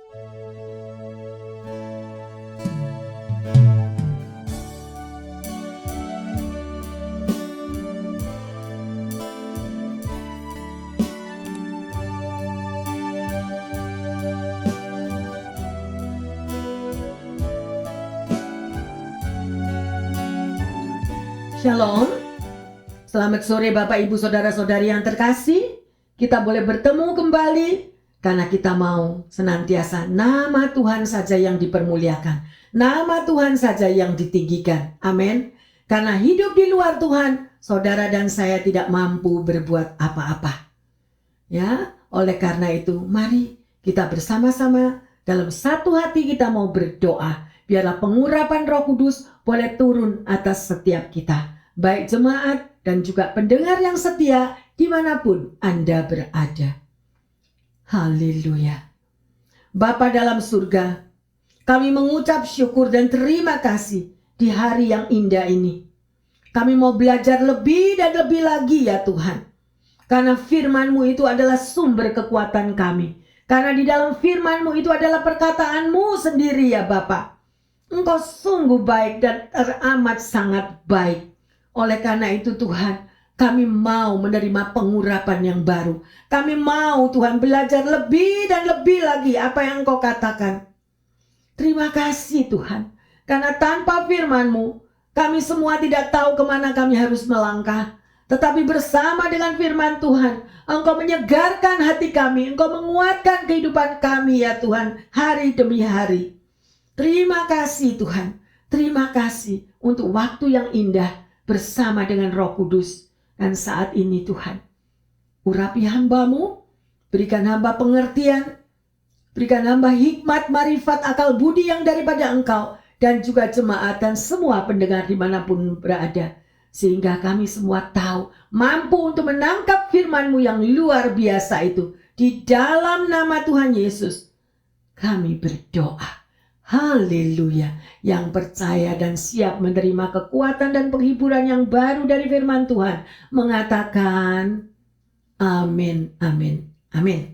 Shalom, selamat sore Bapak Ibu Saudara-saudari yang terkasih. Kita boleh bertemu kembali karena kita mau senantiasa nama Tuhan saja yang dipermuliakan, nama Tuhan saja yang ditinggikan. Amin. Karena hidup di luar Tuhan, saudara dan saya tidak mampu berbuat apa-apa. Ya, oleh karena itu mari kita bersama-sama dalam satu hati kita mau berdoa. Biarlah pengurapan Roh Kudus boleh turun atas setiap kita, baik jemaat dan juga pendengar yang setia dimanapun Anda berada. Haleluya. Bapa dalam surga, kami mengucap syukur dan terima kasih di hari yang indah ini. Kami mau belajar lebih dan lebih lagi ya Tuhan. Karena firman-Mu itu adalah sumber kekuatan kami. Karena di dalam firman-Mu itu adalah perkataan-Mu sendiri ya Bapa. Engkau sungguh baik dan teramat sangat baik. Oleh karena itu Tuhan, kami mau menerima pengurapan yang baru. Kami mau Tuhan belajar lebih dan lebih lagi apa yang Engkau katakan. Terima kasih Tuhan. Karena tanpa firman-Mu, kami semua tidak tahu kemana kami harus melangkah. Tetapi bersama dengan firman Tuhan, Engkau menyegarkan hati kami. Engkau menguatkan kehidupan kami ya Tuhan, hari demi hari. Terima kasih Tuhan, terima kasih untuk waktu yang indah bersama dengan Roh Kudus. Dan saat ini Tuhan, urapi hamba-Mu, berikan hamba pengertian, berikan hamba hikmat, marifat, akal budi yang daripada Engkau, dan juga jemaat dan semua pendengar dimanapun berada. Sehingga kami semua tahu, mampu untuk menangkap firman-Mu yang luar biasa itu. Di dalam nama Tuhan Yesus, kami berdoa. Haleluya, yang percaya dan siap menerima kekuatan dan penghiburan yang baru dari firman Tuhan mengatakan amin, amin, amin.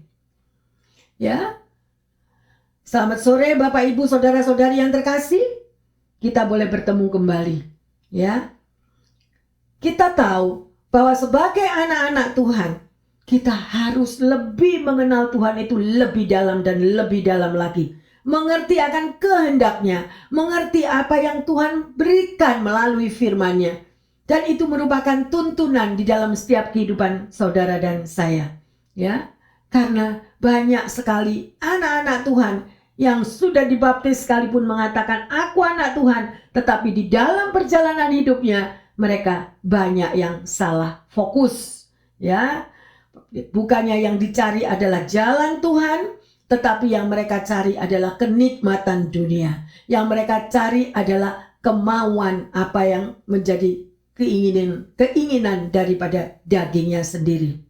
Ya, selamat sore Bapak Ibu Saudara-saudari yang terkasih. Kita boleh bertemu kembali. Ya, kita tahu bahwa sebagai anak-anak Tuhan, kita harus lebih mengenal Tuhan itu lebih dalam dan lebih dalam lagi. Mengerti akan kehendaknya, mengerti apa yang Tuhan berikan melalui firman-Nya. Dan itu merupakan tuntunan di dalam setiap kehidupan saudara dan saya. Ya, karena banyak sekali anak-anak Tuhan yang sudah dibaptis sekalipun mengatakan aku anak Tuhan, tetapi di dalam perjalanan hidupnya mereka banyak yang salah fokus. Ya, bukannya yang dicari adalah jalan Tuhan, tetapi yang mereka cari adalah kenikmatan dunia. Yang mereka cari adalah kemauan apa yang menjadi keinginan daripada dagingnya sendiri.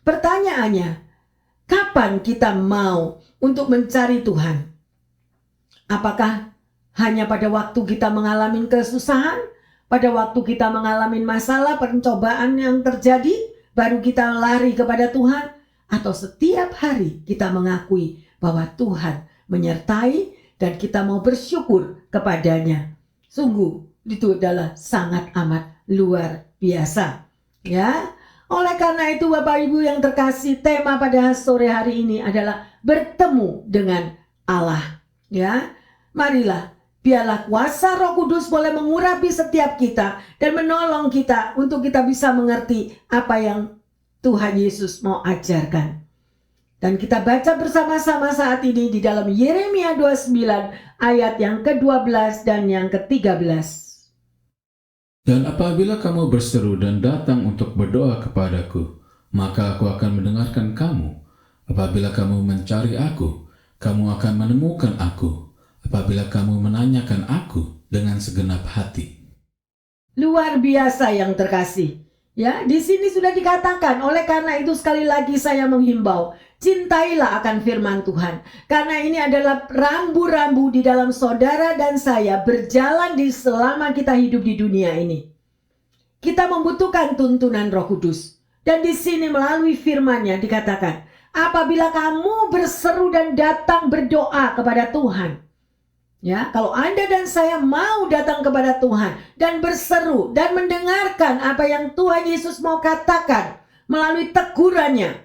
Pertanyaannya, kapan kita mau untuk mencari Tuhan? Apakah hanya pada waktu kita mengalami kesusahan? Pada waktu kita mengalami masalah, pencobaan yang terjadi, baru kita lari kepada Tuhan? Atau setiap hari kita mengakui bahwa Tuhan menyertai dan kita mau bersyukur kepadanya. Sungguh itu adalah sangat amat luar biasa. Ya, oleh karena itu Bapak Ibu yang terkasih, tema pada sore hari ini adalah bertemu dengan Allah. Ya, marilah biarlah kuasa Roh Kudus boleh mengurapi setiap kita dan menolong kita untuk kita bisa mengerti apa yang Tuhan Yesus mau ajarkan. Dan kita baca bersama-sama saat ini di dalam Yeremia 29 ayat yang ke-12 dan yang ke-13. Dan apabila kamu berseru dan datang untuk berdoa kepadaku, maka aku akan mendengarkan kamu. Apabila kamu mencari aku, kamu akan menemukan aku. Apabila kamu menanyakan aku dengan segenap hati. Luar biasa yang terkasih. Ya, di sini sudah dikatakan, oleh karena itu sekali lagi saya menghimbau, cintailah akan firman Tuhan. Karena ini adalah rambu-rambu di dalam saudara dan saya berjalan di selama kita hidup di dunia ini. Kita membutuhkan tuntunan Roh Kudus. Dan di sini melalui firman-Nya dikatakan, apabila kamu berseru dan datang berdoa kepada Tuhan. Ya, kalau Anda dan saya mau datang kepada Tuhan dan berseru dan mendengarkan apa yang Tuhan Yesus mau katakan melalui tegurannya.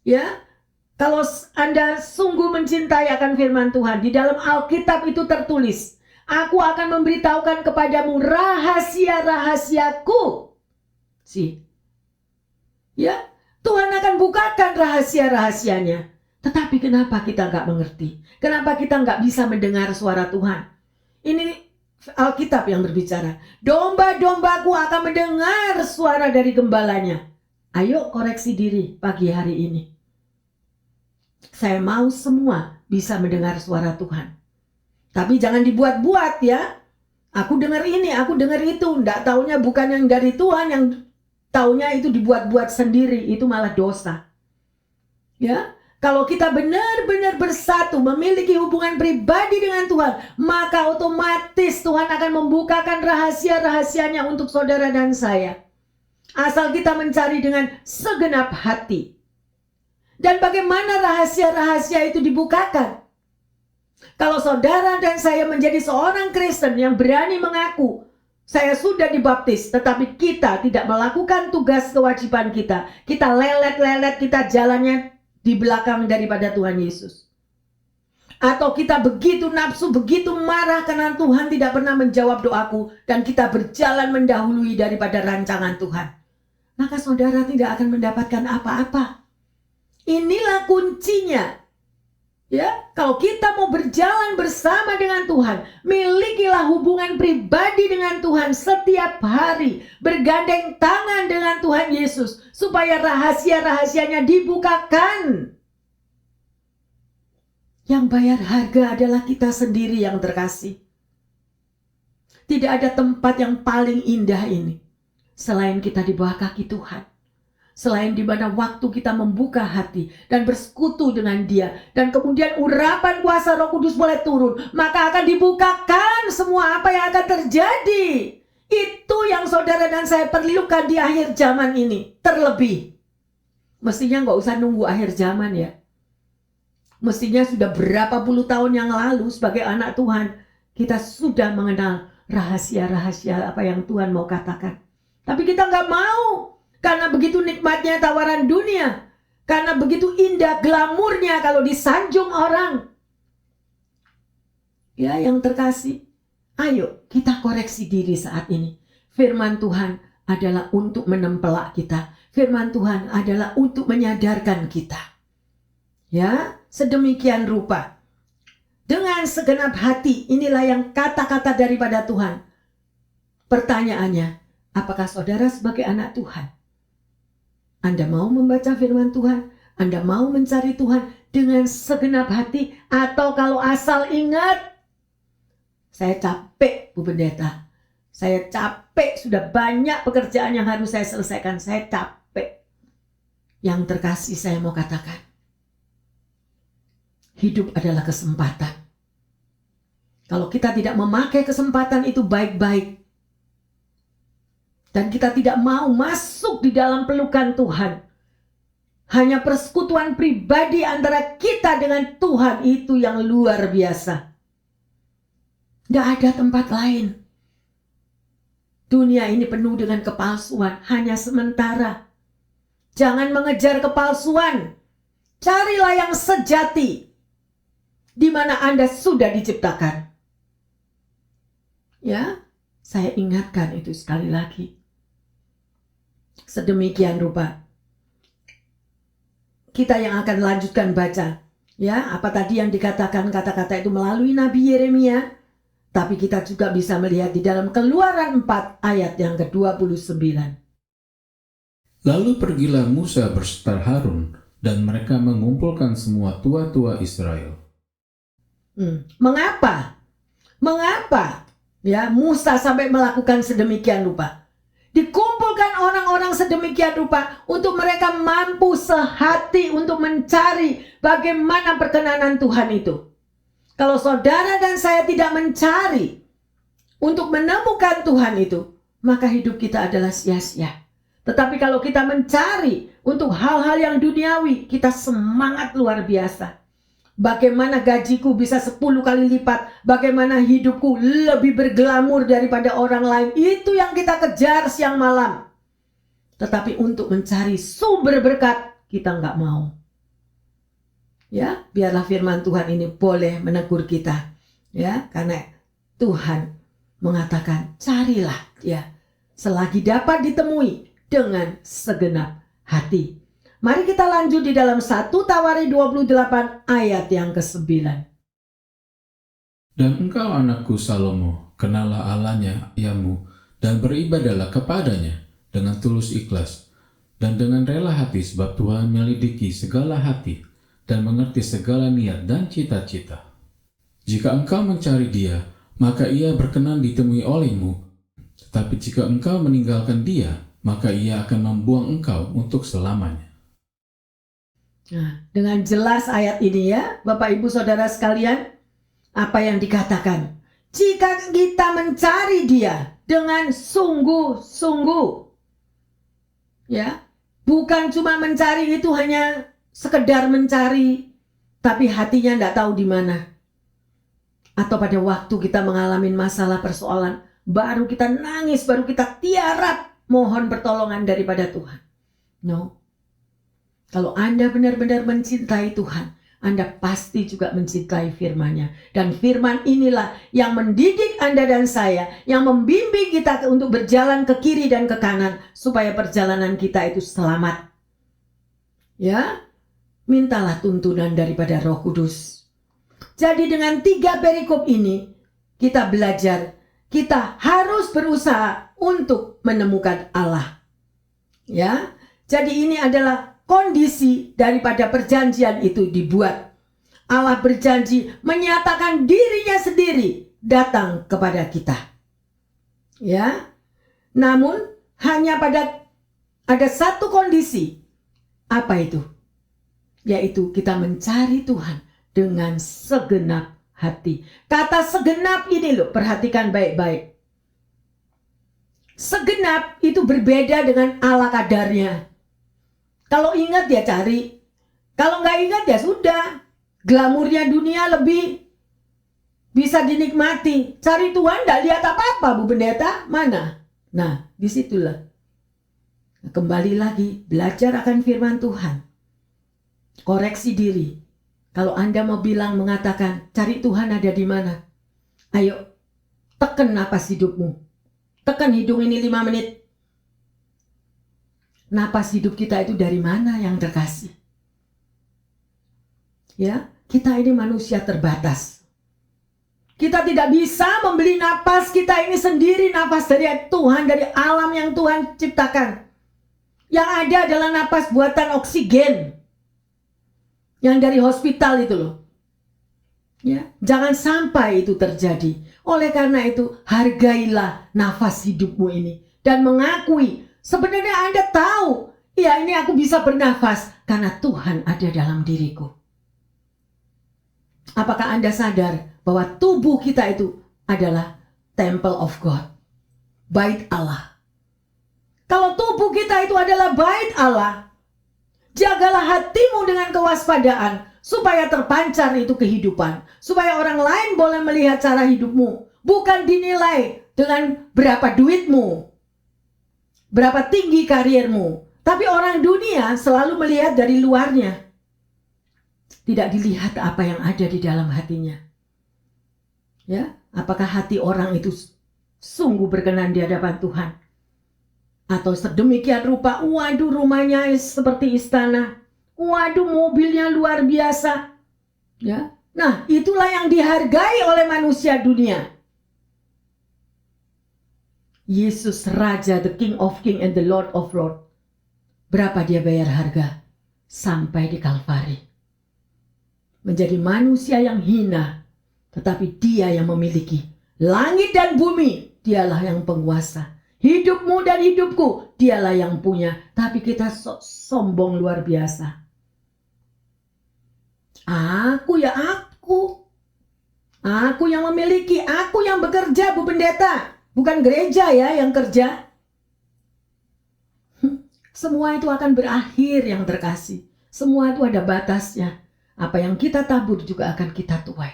Ya, kalau Anda sungguh mencintai akan firman Tuhan, di dalam Alkitab itu tertulis, aku akan memberitahukan kepadamu rahasia-rahasiaku. Ya, Tuhan akan bukakan rahasia-rahasianya. Tetapi kenapa kita nggak mengerti? Kenapa kita nggak bisa mendengar suara Tuhan? Ini Alkitab yang berbicara. Domba-dombaku akan mendengar suara dari gembalanya. Ayo koreksi diri pagi hari ini. Saya mau semua bisa mendengar suara Tuhan. Tapi jangan dibuat-buat ya. Aku dengar ini, aku dengar itu. Nggak taunya bukan yang dari Tuhan, yang taunya itu dibuat-buat sendiri. Itu malah dosa. Ya. Kalau kita benar-benar bersatu, memiliki hubungan pribadi dengan Tuhan, maka otomatis Tuhan akan membukakan rahasia-rahasianya untuk saudara dan saya. Asal kita mencari dengan segenap hati. Dan bagaimana rahasia-rahasia itu dibukakan? Kalau saudara dan saya menjadi seorang Kristen yang berani mengaku, saya sudah dibaptis, tetapi kita tidak melakukan tugas kewajiban kita. Kita lelet-lelet, kita jalannya di belakang daripada Tuhan Yesus. Atau kita begitu nafsu, begitu marah karena Tuhan tidak pernah menjawab doaku, dan kita berjalan mendahului daripada rancangan Tuhan. Maka saudara tidak akan mendapatkan apa-apa. Inilah kuncinya. Ya, kalau kita mau berjalan bersama dengan Tuhan, milikilah hubungan pribadi dengan Tuhan setiap hari, bergandeng tangan dengan Tuhan Yesus supaya rahasia-rahasianya dibukakan. Yang bayar harga adalah kita sendiri yang terkasih. Tidak ada tempat yang paling indah ini selain kita di bawah kaki Tuhan. Selain di mana waktu kita membuka hati dan bersekutu dengan Dia, dan kemudian urapan kuasa Roh Kudus boleh turun, maka akan dibukakan semua apa yang akan terjadi. Itu yang saudara dan saya perlukan di akhir zaman ini. Terlebih, mestinya nggak usah nunggu akhir zaman ya. Mestinya sudah berapa puluh tahun yang lalu sebagai anak Tuhan, kita sudah mengenal rahasia-rahasia apa yang Tuhan mau katakan. Tapi kita nggak mau. Karena begitu nikmatnya tawaran dunia. Karena begitu indah glamurnya kalau disanjung orang. Ya, yang terkasih, ayo kita koreksi diri saat ini. Firman Tuhan adalah untuk menempelak kita. Firman Tuhan adalah untuk menyadarkan kita. Ya, sedemikian rupa. Dengan segenap hati, inilah yang kata-kata daripada Tuhan. Pertanyaannya, apakah saudara sebagai anak Tuhan, Anda mau membaca firman Tuhan? Anda mau mencari Tuhan dengan segenap hati? Atau kalau asal ingat, saya capek Bu Pendeta, saya capek, sudah banyak pekerjaan yang harus saya selesaikan, saya capek. Yang terkasih, saya mau katakan, hidup adalah kesempatan. Kalau kita tidak memakai kesempatan itu baik-baik, dan kita tidak mau masuk di dalam pelukan Tuhan, hanya persekutuan pribadi antara kita dengan Tuhan, itu yang luar biasa. Tidak ada tempat lain. Dunia ini penuh dengan kepalsuan, hanya sementara. Jangan mengejar kepalsuan. Carilah yang sejati, di mana Anda sudah diciptakan. Ya, saya ingatkan itu sekali lagi. Sedemikian rupa. Kita yang akan lanjutkan baca. Ya, apa tadi yang dikatakan kata-kata itu melalui Nabi Yeremia. Tapi kita juga bisa melihat di dalam Keluaran 4 ayat yang ke-29. Lalu pergilah Musa berserta Harun, dan mereka mengumpulkan semua tua-tua Israel. Mengapa? Mengapa? Ya, Musa sampai melakukan sedemikian rupa. Dikumpulkan orang-orang sedemikian rupa untuk mereka mampu sehati untuk mencari bagaimana perkenanan Tuhan itu. Kalau saudara dan saya tidak mencari untuk menemukan Tuhan itu, maka hidup kita adalah sia-sia. Tetapi kalau kita mencari Untuk hal-hal yang duniawi kita semangat luar biasa. Bagaimana gajiku bisa 10 kali lipat, bagaimana hidupku lebih berglamur daripada orang lain. Itu yang kita kejar siang malam. Tetapi untuk mencari sumber berkat, kita nggak mau. Ya, biarlah firman Tuhan ini boleh menegur kita. Ya, karena Tuhan mengatakan, carilah ya, selagi dapat ditemui dengan segenap hati. Mari kita lanjut di dalam 1 Tawarik 28 ayat yang ke-9. Dan engkau anakku Salomo, kenallah Allahnya Ayamu, dan beribadahlah kepadanya dengan tulus ikhlas, dan dengan rela hati, sebab Tuhan melidiki segala hati, dan mengerti segala niat dan cita-cita. Jika engkau mencari Dia, maka Ia berkenan ditemui olehmu. Tetapi jika engkau meninggalkan Dia, maka Ia akan membuang engkau untuk selamanya. Nah, dengan jelas ayat ini ya, Bapak Ibu Saudara sekalian, apa yang dikatakan? Jika kita mencari Dia dengan sungguh-sungguh, ya, bukan cuma mencari itu hanya sekedar mencari, tapi hatinya tidak tahu di mana. Atau pada waktu kita mengalami masalah persoalan, baru kita nangis, baru kita tiarap mohon pertolongan daripada Tuhan. No. Kalau Anda benar-benar mencintai Tuhan, Anda pasti juga mencintai firman-Nya. Dan firman inilah yang mendidik Anda dan saya, yang membimbing kita untuk berjalan ke kiri dan ke kanan, supaya perjalanan kita itu selamat. Ya, mintalah tuntunan daripada Roh Kudus. Jadi dengan 3 perikop ini, kita belajar, kita harus berusaha untuk menemukan Allah. Ya, jadi ini adalah kondisi daripada perjanjian itu dibuat. Allah berjanji menyatakan dirinya sendiri datang kepada kita. Ya. Namun hanya ada satu kondisi. Apa itu? Yaitu kita mencari Tuhan dengan segenap hati. Kata segenap ini loh, perhatikan baik-baik. Segenap itu berbeda dengan ala kadarnya. Kalau ingat ya cari, kalau nggak ingat ya sudah. Glamurnya dunia lebih bisa dinikmati. Cari Tuhan nggak lihat apa-apa, Bu Pendeta, mana? Nah, disitulah. Kembali lagi, belajar akan firman Tuhan. Koreksi diri. Kalau Anda mau bilang, mengatakan, cari Tuhan ada di mana? Ayo, tekan napas hidupmu. Tekan hidung ini 5 menit. Napas hidup kita itu dari mana yang terkasih? Ya, kita ini manusia terbatas. Kita tidak bisa membeli napas kita ini sendiri, napas dari Tuhan, dari alam yang Tuhan ciptakan. Yang ada adalah napas buatan oksigen. Yang dari hospital itu loh. Ya, jangan sampai itu terjadi. Oleh karena itu, hargailah nafas hidupmu ini dan mengakui sebenarnya Anda tahu, ya ini aku bisa bernafas karena Tuhan ada dalam diriku. Apakah Anda sadar bahwa tubuh kita itu adalah temple of God, bait Allah? Kalau tubuh kita itu adalah bait Allah, jagalah hatimu dengan kewaspadaan supaya terpancar itu kehidupan, supaya orang lain boleh melihat cara hidupmu, bukan dinilai dengan berapa duitmu, berapa tinggi karirmu. Tapi orang dunia selalu melihat dari luarnya. Tidak dilihat apa yang ada di dalam hatinya. Ya, apakah hati orang itu sungguh berkenan di hadapan Tuhan? Atau sedemikian rupa, waduh rumahnya seperti istana. Waduh mobilnya luar biasa. Ya. Nah, itulah yang dihargai oleh manusia dunia. Yesus Raja, the King of King and the Lord of Lord. Berapa dia bayar harga? Sampai di Kalvari. Menjadi manusia yang hina. Tetapi dia yang memiliki langit dan bumi. Dialah yang penguasa. Hidupmu dan hidupku. Dialah yang punya. Tapi kita sombong luar biasa. Aku ya aku. Aku yang memiliki. Aku yang bekerja, Bu Pendeta. Bukan gereja ya yang kerja. Semua itu akan berakhir yang terkasih. Semua itu ada batasnya. Apa yang kita tabur juga akan kita tuai.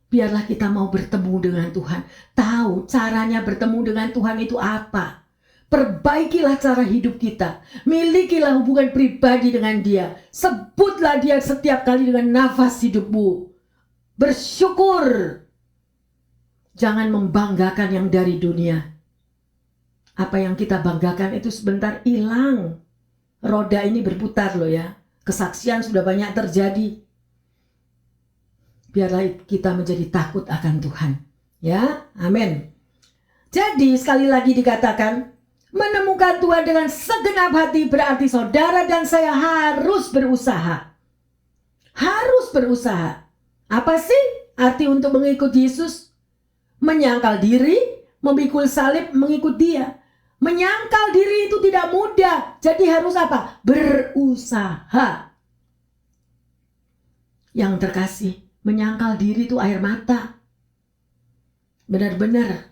Biarlah kita mau bertemu dengan Tuhan. Tahu caranya bertemu dengan Tuhan itu apa. Perbaikilah cara hidup kita. Milikilah hubungan pribadi dengan Dia. Sebutlah Dia setiap kali dengan nafas hidupmu. Bersyukur. Jangan membanggakan yang dari dunia. Apa yang kita banggakan itu sebentar hilang. Roda ini berputar loh ya. Kesaksian sudah banyak terjadi. Biarlah kita menjadi takut akan Tuhan. Ya, amin. Jadi sekali lagi dikatakan, menemukan Tuhan dengan segenap hati berarti saudara dan saya harus berusaha. Harus berusaha. Apa sih arti untuk mengikuti Yesus? Menyangkal diri, memikul salib, mengikut Dia. Menyangkal diri itu tidak mudah. Jadi harus apa? Berusaha. Yang terkasih, menyangkal diri itu air mata. Benar-benar.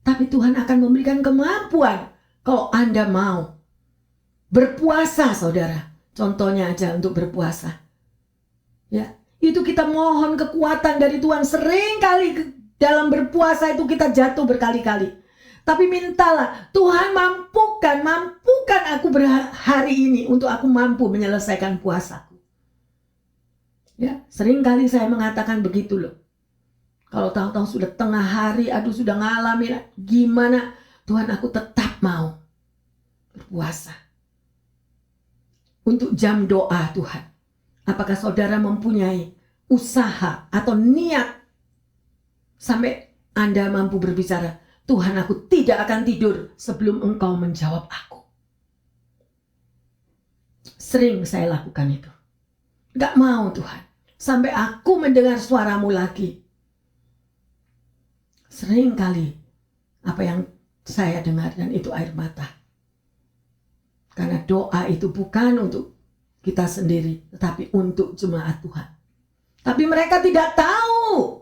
Tapi Tuhan akan memberikan kemampuan kalau Anda mau. Berpuasa, saudara. Contohnya aja untuk berpuasa. Ya, itu kita mohon kekuatan dari Tuhan. Sering kali dalam berpuasa itu kita jatuh berkali-kali. Tapi mintalah, Tuhan mampukan aku hari ini untuk aku mampu menyelesaikan puasaku. Ya, sering kali saya mengatakan begitu loh. Kalau tahu-tahu sudah tengah hari, aduh sudah ngalamin gimana, Tuhan aku tetap mau berpuasa. Untuk jam doa Tuhan. Apakah saudara mempunyai usaha atau niat sampai Anda mampu berbicara, Tuhan aku tidak akan tidur sebelum Engkau menjawab aku. Sering saya lakukan itu. Gak mau Tuhan, sampai aku mendengar suaramu lagi. Sering kali apa yang saya dengar dan itu air mata. Karena doa itu bukan untuk kita sendiri, tetapi untuk jemaat Tuhan. Tapi mereka tidak tahu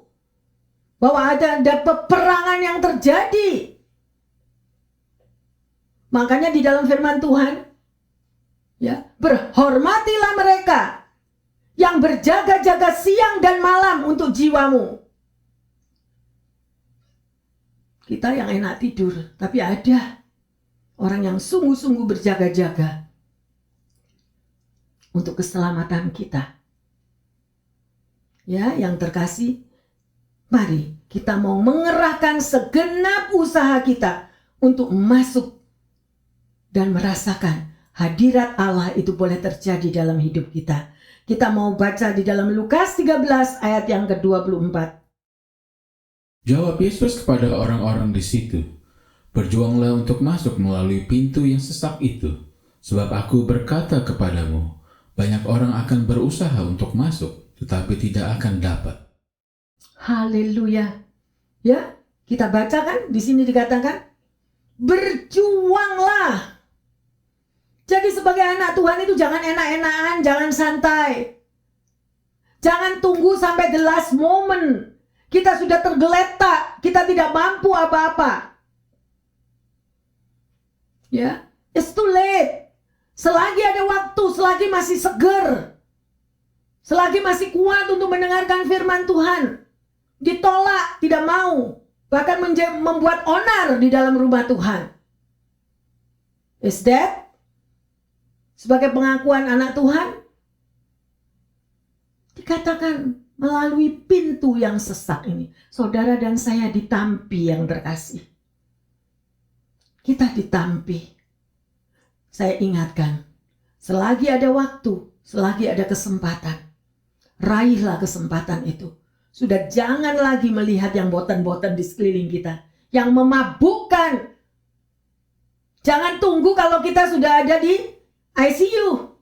bahwa ada peperangan yang terjadi. Makanya di dalam firman Tuhan, ya, berhormatilah mereka yang berjaga-jaga siang dan malam untuk jiwamu. Kita yang enak tidur, tapi ada orang yang sungguh-sungguh berjaga-jaga untuk keselamatan kita. Ya, yang terkasih, mari kita mau mengerahkan segenap usaha kita untuk masuk dan merasakan hadirat Allah itu boleh terjadi dalam hidup kita. Kita mau baca di dalam Lukas 13 ayat yang ke-24. Jawab Yesus kepada orang-orang di situ, "Berjuanglah untuk masuk melalui pintu yang sesak itu, sebab aku berkata kepadamu, banyak orang akan berusaha untuk masuk, tetapi tidak akan dapat." Haleluya. Ya, kita baca kan di sini dikatakan berjuanglah. Jadi sebagai anak Tuhan itu jangan enak-enakan, jangan santai. Jangan tunggu sampai the last moment. Kita sudah tergeletak, kita tidak mampu apa-apa. Ya, it's too late. Selagi ada waktu, selagi masih seger, selagi masih kuat untuk mendengarkan firman Tuhan, ditolak, tidak mau, bahkan membuat onar di dalam rumah Tuhan. Is that sebagai pengakuan anak Tuhan? Dikatakan melalui pintu yang sesak ini, saudara dan saya ditampi yang terkasih. Kita ditampi. Saya ingatkan, selagi ada waktu, selagi ada kesempatan, raihlah kesempatan itu. Sudah jangan lagi melihat yang boten-boten di sekeliling kita, yang memabukkan. Jangan tunggu kalau kita sudah ada di ICU.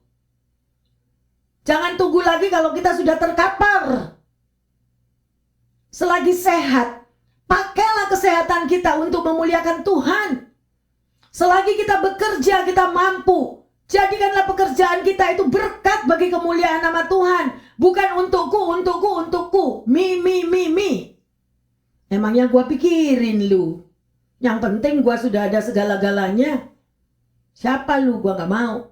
Jangan tunggu lagi kalau kita sudah terkapar. Selagi sehat, pakailah kesehatan kita untuk memuliakan Tuhan. Selagi kita bekerja, kita mampu. Jadikanlah pekerjaan kita itu berkat bagi kemuliaan nama Tuhan. Bukan untukku. Mi. Emangnya gua pikirin lu. Yang penting gua sudah ada segala-galanya. Siapa lu? Gua gak mau.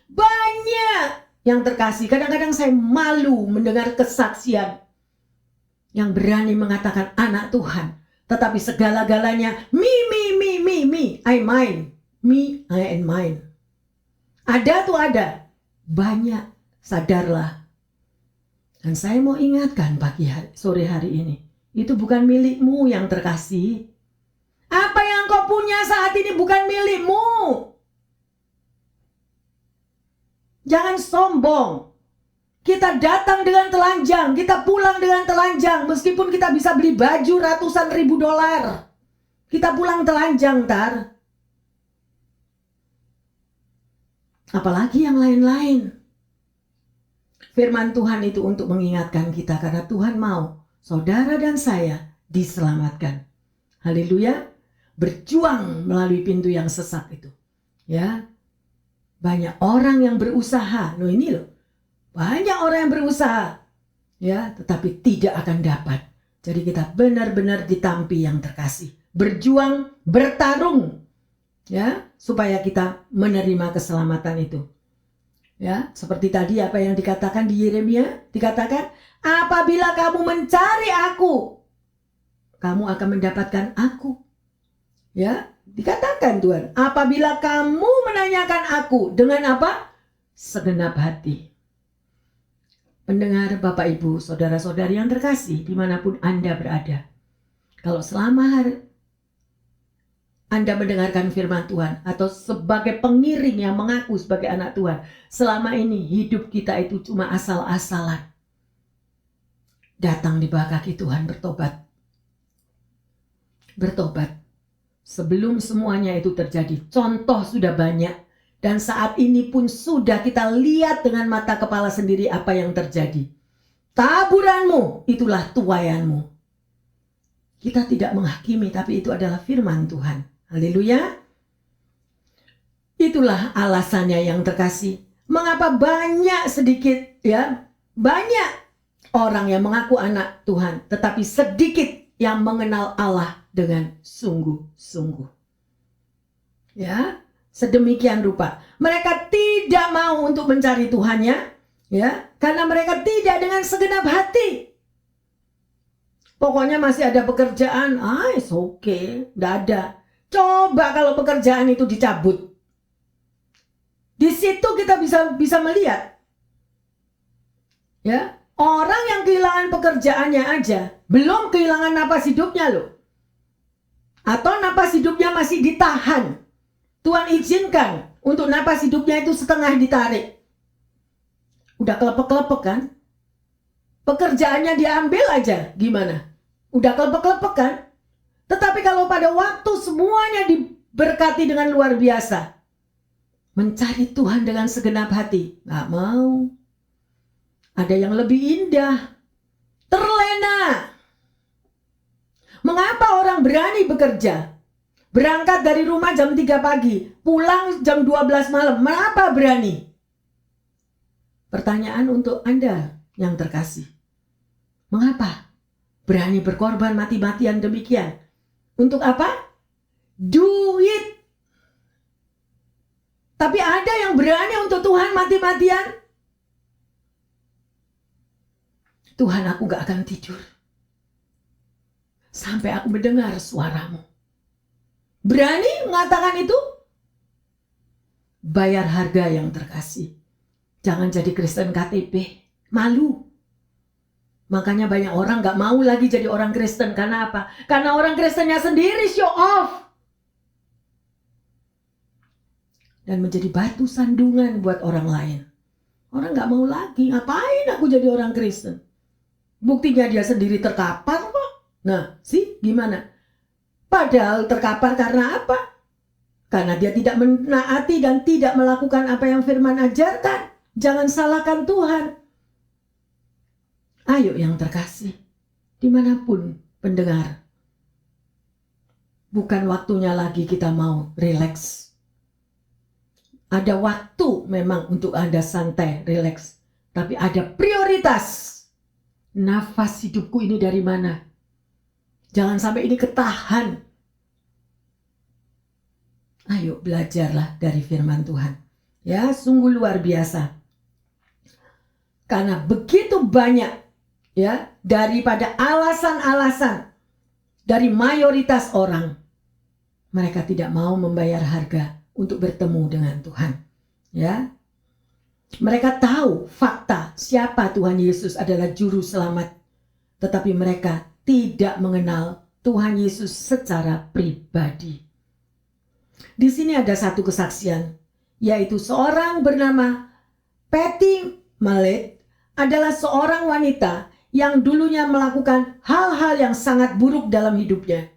Banyak yang terkasih. Kadang-kadang saya malu mendengar kesaksian yang berani mengatakan anak Tuhan. Tetapi segala-galanya me. I mine. Me, I and mine. Ada tuh ada. Banyak. Sadarlah. Dan saya mau ingatkan sore hari ini. Itu bukan milikmu yang terkasih. Apa yang kau punya saat ini bukan milikmu. Jangan sombong. Kita datang dengan telanjang, kita pulang dengan telanjang. Meskipun kita bisa beli baju ratusan ribu dolar, kita pulang telanjang, tar. Apalagi yang lain-lain. Firman Tuhan itu untuk mengingatkan kita, karena Tuhan mau saudara dan saya diselamatkan. Haleluya. Berjuang melalui pintu yang sesat itu. Ya. Banyak orang yang berusaha. Loh ini loh. Banyak orang yang berusaha. Ya, tetapi tidak akan dapat. Jadi kita benar-benar ditampi yang terkasih. Berjuang, bertarung. Ya, supaya kita menerima keselamatan itu. Ya, seperti tadi apa yang dikatakan di Yeremia, dikatakan, apabila kamu mencari aku, kamu akan mendapatkan aku. Ya, dikatakan Tuhan, apabila kamu menanyakan aku dengan apa? Segenap hati. Pendengar Bapak Ibu, saudara-saudari yang terkasih dimanapun Anda berada. Kalau selama Anda mendengarkan firman Tuhan atau sebagai pengiring yang mengaku sebagai anak Tuhan, selama ini hidup kita itu cuma asal-asalan. Datang di bawah kaki Tuhan, bertobat. Bertobat. Sebelum semuanya itu terjadi, contoh sudah banyak. Dan saat ini pun sudah kita lihat dengan mata kepala sendiri apa yang terjadi. Taburanmu, itulah tuaianmu. Kita tidak menghakimi, tapi itu adalah firman Tuhan. Haleluya. Itulah alasannya yang terkasih. Mengapa banyak orang yang mengaku anak Tuhan, tetapi sedikit yang mengenal Allah dengan sungguh-sungguh. Ya, sedemikian rupa. Mereka tidak mau untuk mencari Tuhannya, ya, karena mereka tidak dengan segenap hati. Pokoknya masih ada pekerjaan, it's okay, enggak ada. Coba kalau pekerjaan itu dicabut. Di situ kita bisa melihat, ya, orang yang kehilangan pekerjaannya aja, belum kehilangan napas hidupnya loh. Atau napas hidupnya masih ditahan. Tuhan izinkan untuk napas hidupnya itu setengah ditarik. Udah kelepek-kelepek kan? Pekerjaannya diambil aja, gimana? Udah kelepek-kelepek kan? Tetapi kalau pada waktu semuanya diberkati dengan luar biasa, mencari Tuhan dengan segenap hati, nggak mau. Ada yang lebih indah, terlena. Mengapa orang berani bekerja? Berangkat dari rumah jam 3 pagi, pulang jam 12 malam. Mengapa berani? Pertanyaan untuk Anda yang terkasih. Mengapa berani berkorban mati-matian demikian? Untuk apa? Duit. Tapi ada yang berani untuk Tuhan mati-matian? Tuhan, aku gak akan tidur sampai aku mendengar suaramu. Berani mengatakan itu? Bayar harga yang terkasih. Jangan jadi Kristen KTP. Malu. Makanya banyak orang gak mau lagi jadi orang Kristen. Karena apa? Karena orang Kristennya sendiri show off. Dan menjadi batu sandungan buat orang lain. Orang gak mau lagi. Ngapain aku jadi orang Kristen? Buktinya dia sendiri terkapar kok. Nah, gimana? Padahal terkapar karena apa? Karena dia tidak menaati dan tidak melakukan apa yang firman ajarkan. Jangan salahkan Tuhan. Ayo yang terkasih, dimanapun pendengar. Bukan waktunya lagi kita mau relax. Ada waktu memang untuk Anda santai, relax. Tapi ada prioritas. Nafas hidupku ini dari mana? Jangan sampai ini ketahan. Ayo belajarlah dari firman Tuhan. Ya, sungguh luar biasa. Karena begitu banyak ya daripada alasan-alasan dari mayoritas orang, mereka tidak mau membayar harga untuk bertemu dengan Tuhan. Ya. Mereka tahu fakta siapa Tuhan Yesus adalah juru selamat, tetapi mereka tidak mengenal Tuhan Yesus secara pribadi. Di sini ada satu kesaksian, yaitu seorang bernama Patty Mallet adalah seorang wanita yang dulunya melakukan hal-hal yang sangat buruk dalam hidupnya.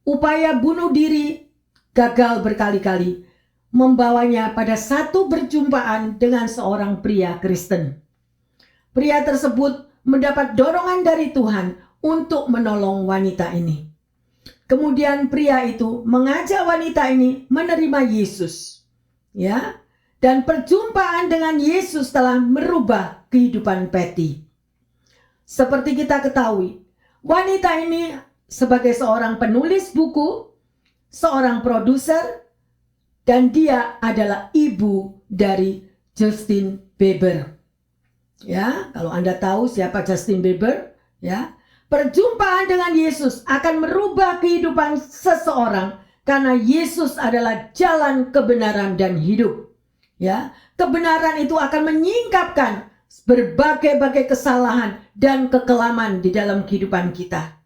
Upaya bunuh diri gagal berkali-kali, membawanya pada satu perjumpaan dengan seorang pria Kristen. Pria tersebut mendapat dorongan dari Tuhan untuk menolong wanita ini. Kemudian pria itu mengajak wanita ini menerima Yesus. Ya, dan perjumpaan dengan Yesus telah merubah kehidupan Patty. Seperti kita ketahui, wanita ini sebagai seorang penulis buku, seorang produser, dan dia adalah ibu dari Justin Bieber. Ya, kalau Anda tahu siapa Justin Bieber, ya, perjumpaan dengan Yesus akan merubah kehidupan seseorang karena Yesus adalah jalan, kebenaran, dan hidup. Ya, kebenaran itu akan menyingkapkan berbagai-bagai kesalahan dan kekelaman di dalam kehidupan kita.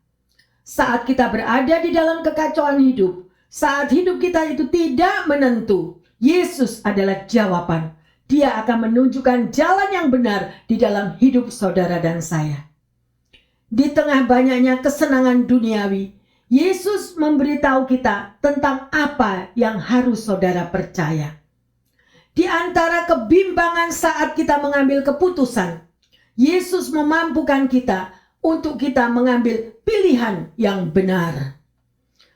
Saat kita berada di dalam kekacauan hidup, saat hidup kita itu tidak menentu, Yesus adalah jawaban. Dia akan menunjukkan jalan yang benar di dalam hidup saudara dan saya. Di tengah banyaknya kesenangan duniawi, Yesus memberitahu kita tentang apa yang harus saudara percaya. Di antara kebimbangan saat kita mengambil keputusan, Yesus memampukan kita untuk kita mengambil pilihan yang benar.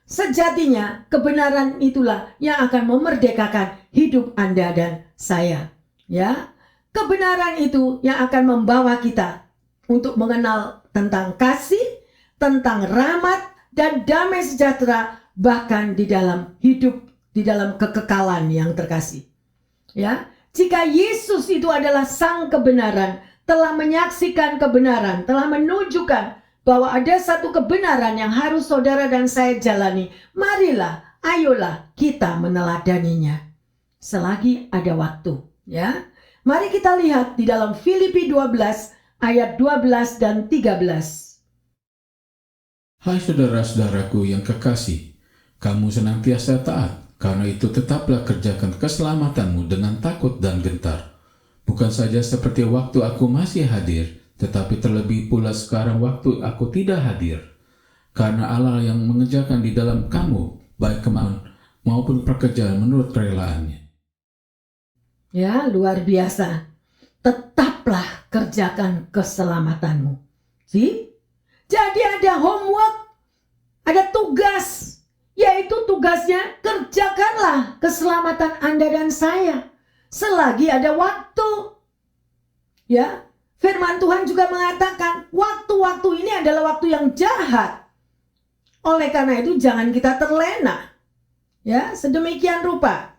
Sejatinya kebenaran itulah yang akan memerdekakan hidup Anda dan saya. Ya, kebenaran itu yang akan membawa kita untuk mengenal tentang kasih, tentang rahmat, dan damai sejahtera, bahkan di dalam hidup, di dalam kekekalan yang terkasih. Ya, jika Yesus itu adalah sang kebenaran, telah menyaksikan kebenaran, telah menunjukkan bahwa ada satu kebenaran yang harus saudara dan saya jalani, marilah, ayolah kita meneladaninya selagi ada waktu. Ya, mari kita lihat di dalam Filipi 12 ayat 12 dan 13. Hai saudara-saudaraku yang kekasih, kamu senantiasa taat, karena itu tetaplah kerjakan keselamatanmu dengan takut dan gentar. Bukan saja seperti waktu aku masih hadir, tetapi terlebih pula sekarang waktu aku tidak hadir. Karena Allah yang mengerjakan di dalam kamu, baik kemauan maupun pekerjaan menurut kerelaannya. Ya, luar biasa. Tetaplah kerjakan keselamatanmu. See? Jadi ada homework, ada tugas, yaitu tugasnya kerjakanlah keselamatan Anda dan saya selagi ada waktu. Ya, firman Tuhan juga mengatakan waktu-waktu ini adalah waktu yang jahat. Oleh karena itu jangan kita terlena. Ya, sedemikian rupa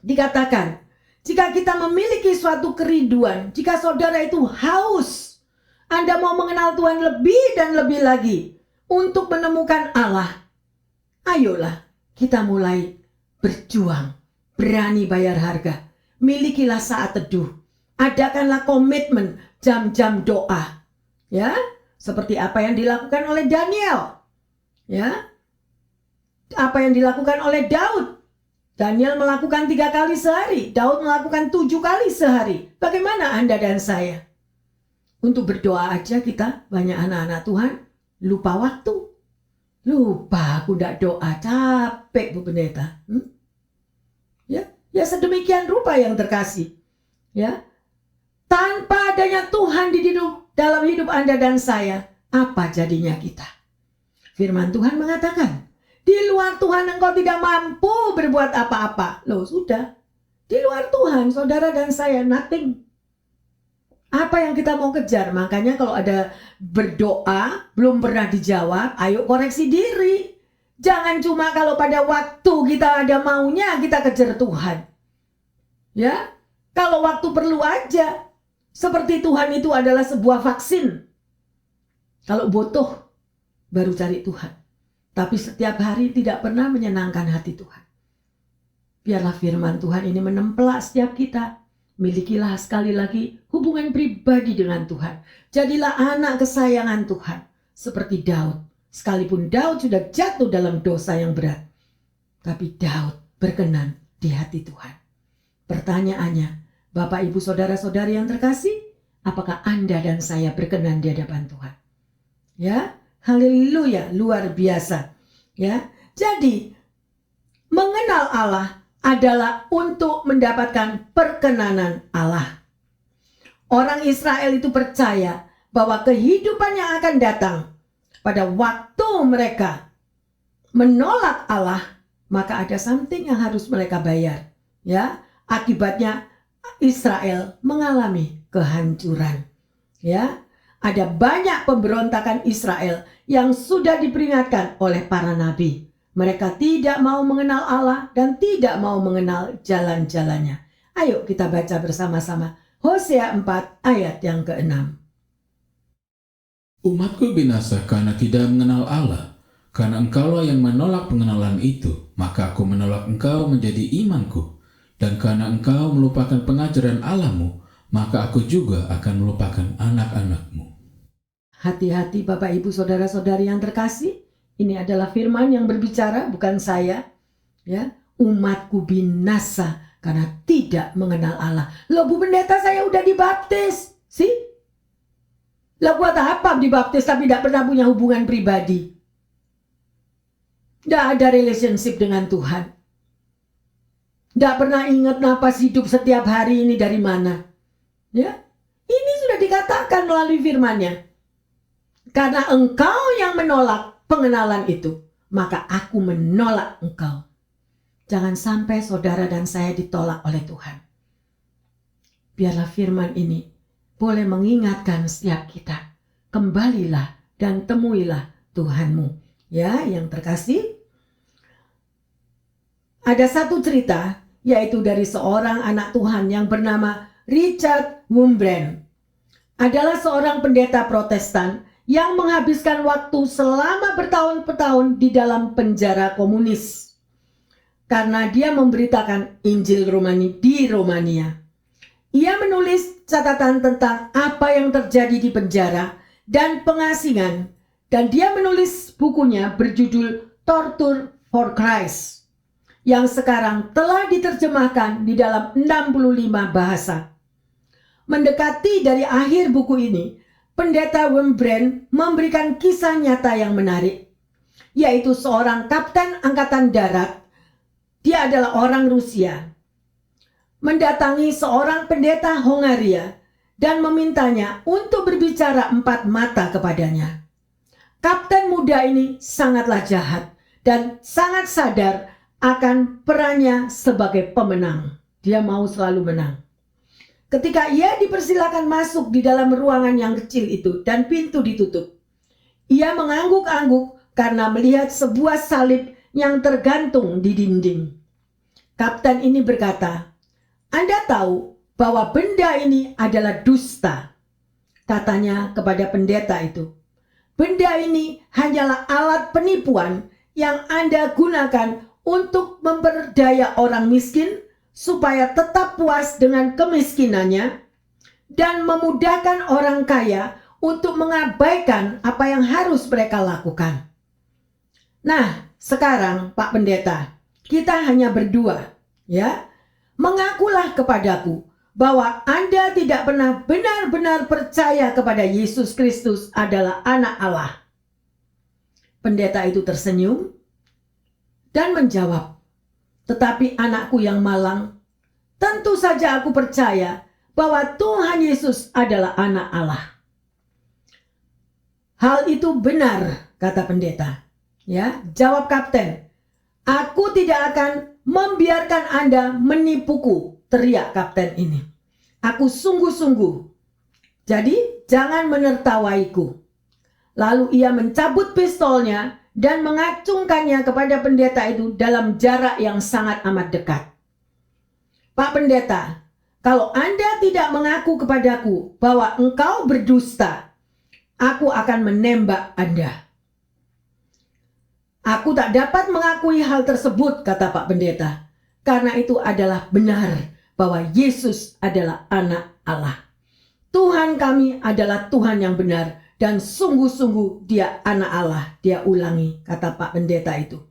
dikatakan, jika kita memiliki suatu kerinduan, jika saudara itu haus, Anda mau mengenal Tuhan lebih dan lebih lagi untuk menemukan Allah, ayolah kita mulai berjuang, berani bayar harga, milikilah saat teduh, adakanlah komitmen jam-jam doa, ya, seperti apa yang dilakukan oleh Daniel, ya, apa yang dilakukan oleh Daud. Daniel melakukan 3 kali sehari, Daud melakukan 7 kali sehari. Bagaimana Anda dan saya? Untuk berdoa aja kita, banyak anak-anak Tuhan lupa waktu. Lupa aku tidak doa, capek Bu Pendeta. Ya sedemikian rupa yang terkasih. Ya, tanpa adanya Tuhan di dalam hidup Anda dan saya, apa jadinya kita? Firman Tuhan mengatakan, di luar Tuhan engkau tidak mampu berbuat apa-apa. Loh sudah, di luar Tuhan saudara dan saya nothing. Apa yang kita mau kejar? Makanya kalau ada berdoa belum pernah dijawab, ayo koreksi diri. Jangan cuma kalau pada waktu kita ada maunya kita kejar Tuhan. Ya, kalau waktu perlu aja. Seperti Tuhan itu adalah sebuah vaksin. Kalau butuh baru cari Tuhan. Tapi setiap hari tidak pernah menyenangkan hati Tuhan. Biarlah firman Tuhan ini menempelak setiap kita. Milikilah sekali lagi hubungan pribadi dengan Tuhan. Jadilah anak kesayangan Tuhan. Seperti Daud. Sekalipun Daud sudah jatuh dalam dosa yang berat. Tapi Daud berkenan di hati Tuhan. Pertanyaannya, Bapak, Ibu, Saudara-saudari yang terkasih, apakah Anda dan saya berkenan di hadapan Tuhan? Ya, haleluya, luar biasa. Ya, jadi mengenal Allah adalah untuk mendapatkan perkenanan Allah. Orang Israel itu percaya bahwa kehidupan yang akan datang pada waktu mereka menolak Allah, maka ada something yang harus mereka bayar. Ya, akibatnya Israel mengalami kehancuran. Ya, ada banyak pemberontakan Israel yang sudah diperingatkan oleh para nabi. Mereka tidak mau mengenal Allah dan tidak mau mengenal jalan-jalannya. Ayo kita baca bersama-sama Hosea 4 ayat yang ke-6. Umatku binasa karena tidak mengenal Allah. Karena engkaulah yang menolak pengenalan itu, maka aku menolak engkau menjadi imanku. Dan karena engkau melupakan pengajaran Allahmu, maka aku juga akan melupakan anak-anakmu. Hati-hati Bapak, Ibu, Saudara-saudari yang terkasih. Ini adalah firman yang berbicara, bukan saya. Ya, umatku binasa karena tidak mengenal Allah. Loh, Bu Pendeta, saya udah dibaptis. Sih? Lah buat apa dibaptis tapi tidak pernah punya hubungan pribadi? Tidak ada relationship dengan Tuhan. Tidak pernah ingat napas hidup setiap hari ini dari mana. Ya, ini sudah dikatakan melalui firman-Nya. Karena engkau yang menolak pengenalan itu, maka aku menolak engkau. Jangan sampai saudara dan saya ditolak oleh Tuhan. Biarlah firman ini boleh mengingatkan setiap kita. Kembalilah dan temuilah Tuhanmu. Ya, yang terkasih. Ada satu cerita, yaitu dari seorang anak Tuhan yang bernama Richard Wurmbrand. Adalah seorang pendeta Protestan yang menghabiskan waktu selama bertahun-tahun di dalam penjara komunis. Karena dia memberitakan Injil di Romania. Ia menulis catatan tentang apa yang terjadi di penjara dan pengasingan. Dan dia menulis bukunya berjudul Torture for Christ, yang sekarang telah diterjemahkan di dalam 65 bahasa. Mendekati dari akhir buku ini, Pendeta Wurmbrand memberikan kisah nyata yang menarik, yaitu seorang kapten angkatan darat. Dia adalah orang Rusia, mendatangi seorang pendeta Hongaria dan memintanya untuk berbicara empat mata kepadanya. Kapten muda ini sangatlah jahat dan sangat sadar akan perannya sebagai pemenang. Dia mau selalu menang. Ketika ia dipersilakan masuk di dalam ruangan yang kecil itu dan pintu ditutup, ia mengangguk-angguk karena melihat sebuah salib yang tergantung di dinding. Kapten ini berkata, "Anda tahu bahwa benda ini adalah dusta," katanya kepada pendeta itu. "Benda ini hanyalah alat penipuan yang Anda gunakan untuk memperdaya orang miskin supaya tetap puas dengan kemiskinannya dan memudahkan orang kaya untuk mengabaikan apa yang harus mereka lakukan." Nah, sekarang Pak Pendeta, kita hanya berdua, ya. Mengakulah kepadaku bahwa Anda tidak pernah benar-benar percaya kepada Yesus Kristus adalah anak Allah. Pendeta itu tersenyum dan menjawab, "Tetapi anakku yang malang, tentu saja aku percaya bahwa Tuhan Yesus adalah anak Allah." "Hal itu benar," kata pendeta. Ya, jawab kapten. "Aku tidak akan membiarkan Anda menipuku," teriak kapten ini. "Aku sungguh-sungguh. Jadi jangan menertawaiku." Lalu ia mencabut pistolnya dan mengacungkannya kepada pendeta itu dalam jarak yang sangat amat dekat. Pak Pendeta, kalau Anda tidak mengaku kepadaku bahwa engkau berdusta, aku akan menembak Anda. Aku tak dapat mengakui hal tersebut, kata Pak Pendeta, karena itu adalah benar bahwa Yesus adalah anak Allah. Tuhan kami adalah Tuhan yang benar dan sungguh-sungguh dia anak Allah. Dia ulangi, kata Pak Pendeta itu.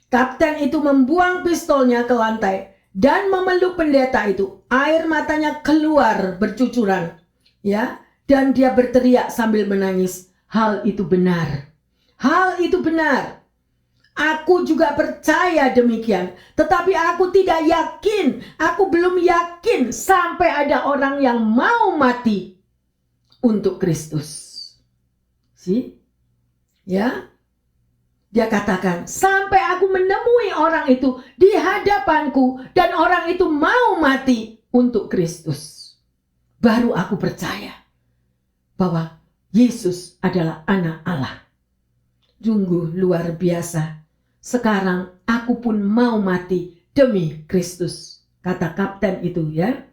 Kapten itu membuang pistolnya ke lantai dan memeluk pendeta itu. Air matanya keluar bercucuran, ya, dan dia berteriak sambil menangis. Hal itu benar. Hal itu benar. Aku juga percaya demikian, tetapi aku tidak yakin. Aku belum yakin sampai ada orang yang mau mati untuk Kristus. Ya, dia katakan, sampai aku menemui orang itu di hadapanku dan orang itu mau mati untuk Kristus, baru aku percaya bahwa Yesus adalah anak Allah. Sungguh luar biasa. Sekarang aku pun mau mati demi Kristus, kata kapten itu, ya.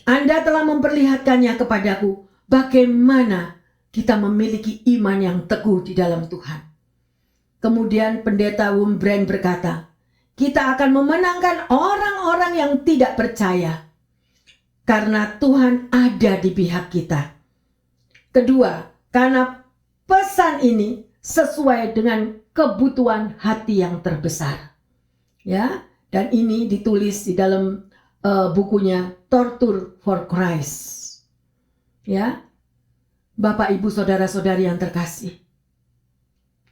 Anda telah memperlihatkannya kepadaku bagaimana kita memiliki iman yang teguh di dalam Tuhan. Kemudian pendeta Wurmbrand berkata, kita akan memenangkan orang-orang yang tidak percaya karena Tuhan ada di pihak kita. Kedua, karena pesan ini sesuai dengan kebutuhan hati yang terbesar. Ya, dan ini ditulis di dalam bukunya Torture for Christ. Ya, Bapak, Ibu, Saudara-saudari yang terkasih,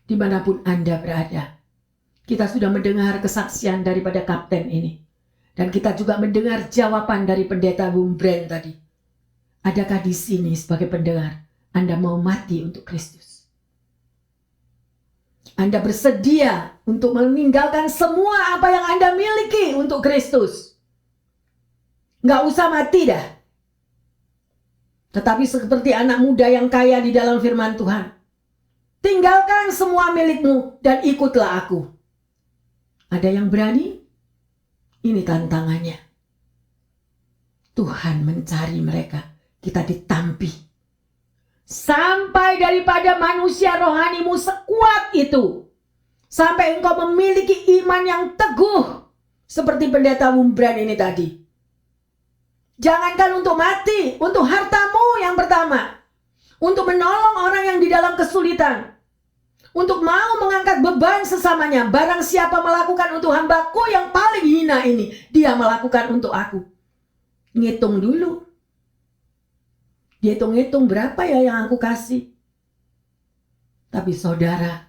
dimanapun Anda berada, kita sudah mendengar kesaksian daripada kapten ini. Dan kita juga mendengar jawaban dari pendeta Wurmbrand tadi. Adakah di sini sebagai pendengar, Anda mau mati untuk Kristus? Anda bersedia untuk meninggalkan semua apa yang Anda miliki untuk Kristus? Nggak usah mati dah. Tetapi seperti anak muda yang kaya di dalam firman Tuhan, tinggalkan semua milikmu dan ikutlah aku. Ada yang berani? Ini tantangannya. Tuhan mencari mereka. Kita ditampi. Sampai daripada manusia rohanimu sekuat itu. Sampai engkau memiliki iman yang teguh. Seperti pendeta Wurmbrand ini tadi. Jangankan untuk mati, untuk hartamu yang pertama. Untuk menolong orang yang di dalam kesulitan. Untuk mau mengangkat beban sesamanya. Barang siapa melakukan untuk hambaku yang paling hina ini, dia melakukan untuk aku. Ngitung dulu. Dihitung-hitung berapa ya yang aku kasih. Tapi saudara,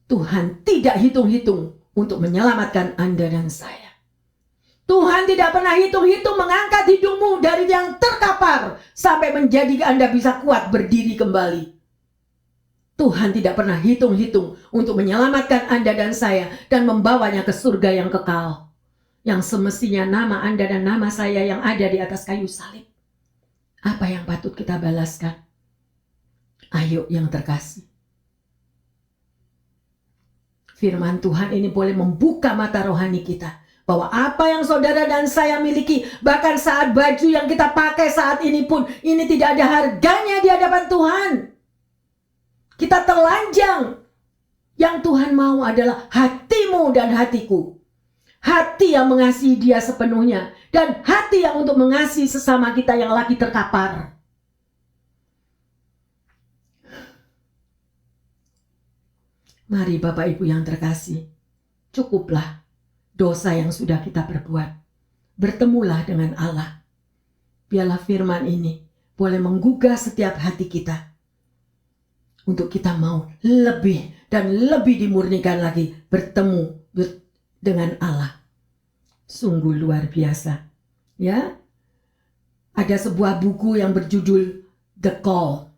Tuhan tidak hitung-hitung untuk menyelamatkan Anda dan saya. Tuhan tidak pernah hitung-hitung mengangkat hidupmu dari yang terkapar sampai menjadikan Anda bisa kuat berdiri kembali. Tuhan tidak pernah hitung-hitung untuk menyelamatkan Anda dan saya dan membawanya ke surga yang kekal. Yang semestinya nama Anda dan nama saya yang ada di atas kayu salib. Apa yang patut kita balaskan? Ayo yang terkasih. Firman Tuhan ini boleh membuka mata rohani kita. Bahwa apa yang saudara dan saya miliki, bahkan saat baju yang kita pakai saat ini pun, ini tidak ada harganya di hadapan Tuhan. Kita telanjang. Yang Tuhan mau adalah hatimu dan hatiku. Hati yang mengasihi Dia sepenuhnya. Dan hati yang untuk mengasihi sesama kita yang lagi terkapar. Mari Bapak Ibu yang terkasih, cukuplah dosa yang sudah kita perbuat. Bertemulah dengan Allah. Biarlah firman ini boleh menggugah setiap hati kita. Untuk kita mau lebih dan lebih dimurnikan lagi bertemu dengan Allah. Sungguh luar biasa. Ya. Ada sebuah buku yang berjudul The Call.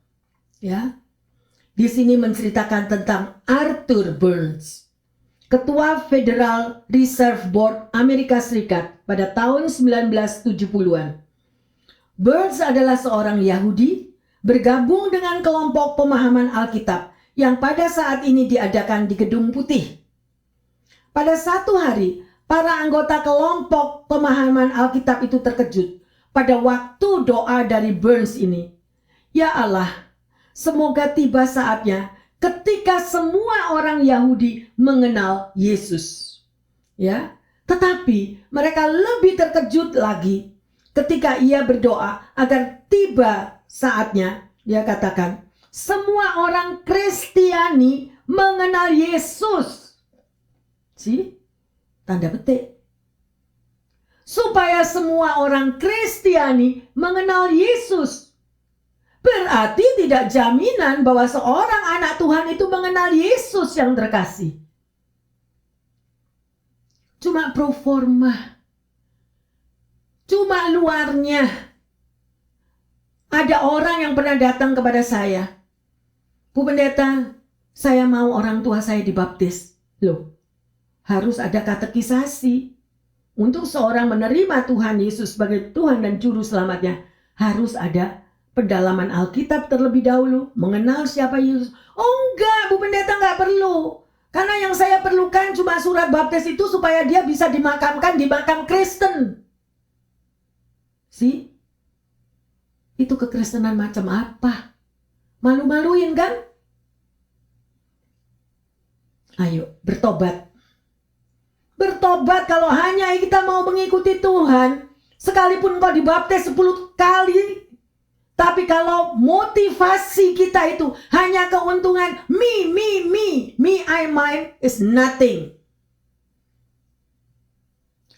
Ya. Di sini menceritakan tentang Arthur Burns, Ketua Federal Reserve Board Amerika Serikat pada tahun 1970-an. Burns adalah seorang Yahudi bergabung dengan kelompok pemahaman Alkitab yang pada saat ini diadakan di Gedung Putih. Pada satu hari, para anggota kelompok pemahaman Alkitab itu terkejut pada waktu doa dari Burns ini. Ya Allah, semoga tiba saatnya ketika semua orang Yahudi mengenal Yesus. Ya, tetapi mereka lebih terkejut lagi ketika ia berdoa agar tiba saatnya, dia katakan, semua orang Kristiani mengenal Yesus. Tanda petik. Supaya semua orang Kristiani mengenal Yesus. Berarti tidak jaminan bahwa seorang anak Tuhan itu mengenal Yesus yang terkasih. Cuma pro forma. Cuma luarnya. Ada orang yang pernah datang kepada saya. Bu Pendeta, saya mau orang tua saya dibaptis. Loh, harus ada katekisasi. Untuk seorang menerima Tuhan Yesus sebagai Tuhan dan Juru Selamatnya, harus ada pendalaman Alkitab terlebih dahulu. Mengenal siapa Yesus. Oh enggak, Bu Pendeta, enggak perlu. Karena yang saya perlukan cuma surat baptis itu supaya dia bisa dimakamkan di makam Kristen. Itu kekristenan macam apa? Malu-maluin kan? Ayo, bertobat. Bertobat kalau hanya kita mau mengikuti Tuhan. Sekalipun kau dibaptis 10 kali. Tapi kalau motivasi kita itu hanya keuntungan me, I, mine is nothing.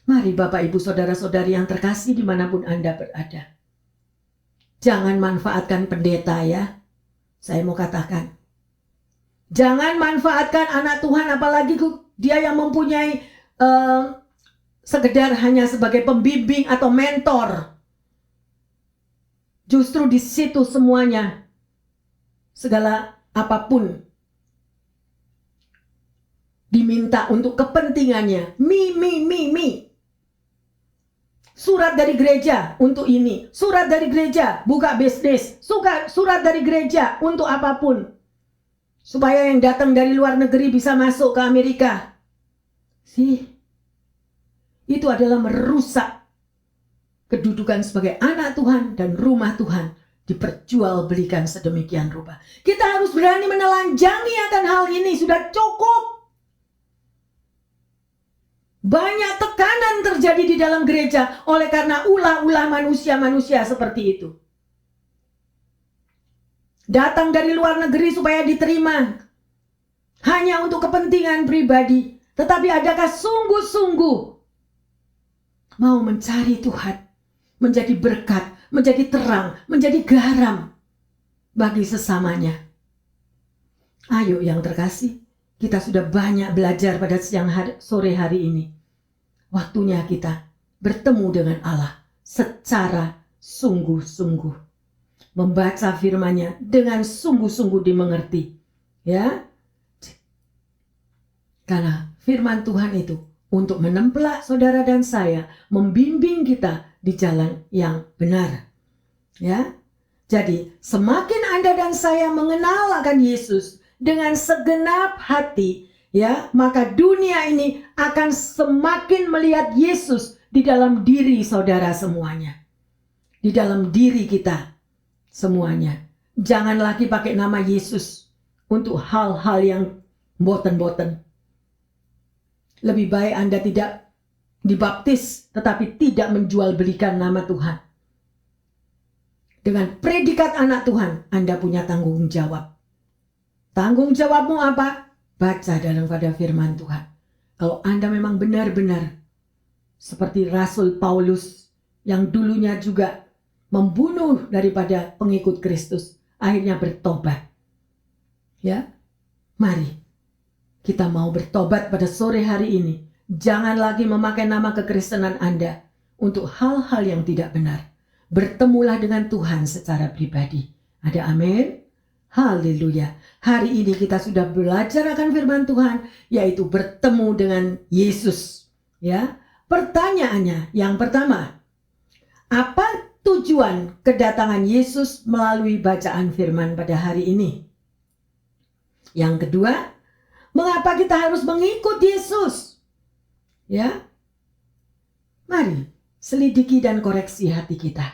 Mari Bapak, Ibu, Saudara-saudari yang terkasih dimanapun Anda berada. Jangan manfaatkan pendeta ya. Saya mau katakan. Jangan manfaatkan anak Tuhan apalagi dia yang mempunyai sekedar hanya sebagai pembimbing atau mentor. Justru di situ semuanya, segala apapun diminta untuk kepentingannya. Me. Surat dari gereja untuk ini, surat dari gereja buka bisnis, surat dari gereja untuk apapun. Supaya yang datang dari luar negeri bisa masuk ke Amerika. Itu adalah merusak kedudukan sebagai anak Tuhan dan rumah Tuhan diperjualbelikan sedemikian rupa. Kita harus berani menelanjangi akan hal ini. Sudah cukup. Banyak tekanan terjadi di dalam gereja oleh karena ulah-ulah manusia-manusia seperti itu. Datang dari luar negeri supaya diterima hanya untuk kepentingan pribadi. Tetapi adakah sungguh-sungguh mau mencari Tuhan? Menjadi berkat, menjadi terang, menjadi garam bagi sesamanya. Ayo yang terkasih, kita sudah banyak belajar pada sore hari ini. Waktunya kita bertemu dengan Allah secara sungguh-sungguh. Membaca firman-Nya dengan sungguh-sungguh dimengerti. Ya. Karena firman Tuhan itu untuk menempelak saudara dan saya, membimbing kita di jalan yang benar. Ya. Jadi, semakin Anda dan saya mengenal akan Yesus dengan segenap hati, ya, maka dunia ini akan semakin melihat Yesus di dalam diri saudara semuanya. Di dalam diri kita semuanya. Jangan lagi pakai nama Yesus untuk hal-hal yang boten-boten. Lebih baik Anda tidak dibaptis tetapi tidak menjual belikan nama Tuhan. Dengan predikat anak Tuhan, Anda punya tanggung jawab. Tanggung jawabmu apa? Baca dalam pada firman Tuhan. Kalau Anda memang benar-benar seperti Rasul Paulus yang dulunya juga membunuh daripada pengikut Kristus, akhirnya bertobat. Ya, mari kita mau bertobat pada sore hari ini. Jangan lagi memakai nama kekristenan Anda untuk hal-hal yang tidak benar. Bertemulah dengan Tuhan secara pribadi. Ada amin? Haleluya. Hari ini kita sudah belajar akan firman Tuhan, yaitu bertemu dengan Yesus. Ya, pertanyaannya yang pertama, apa tujuan kedatangan Yesus melalui bacaan firman pada hari ini? Yang kedua, mengapa kita harus mengikut Yesus? Ya, mari selidiki dan koreksi hati kita.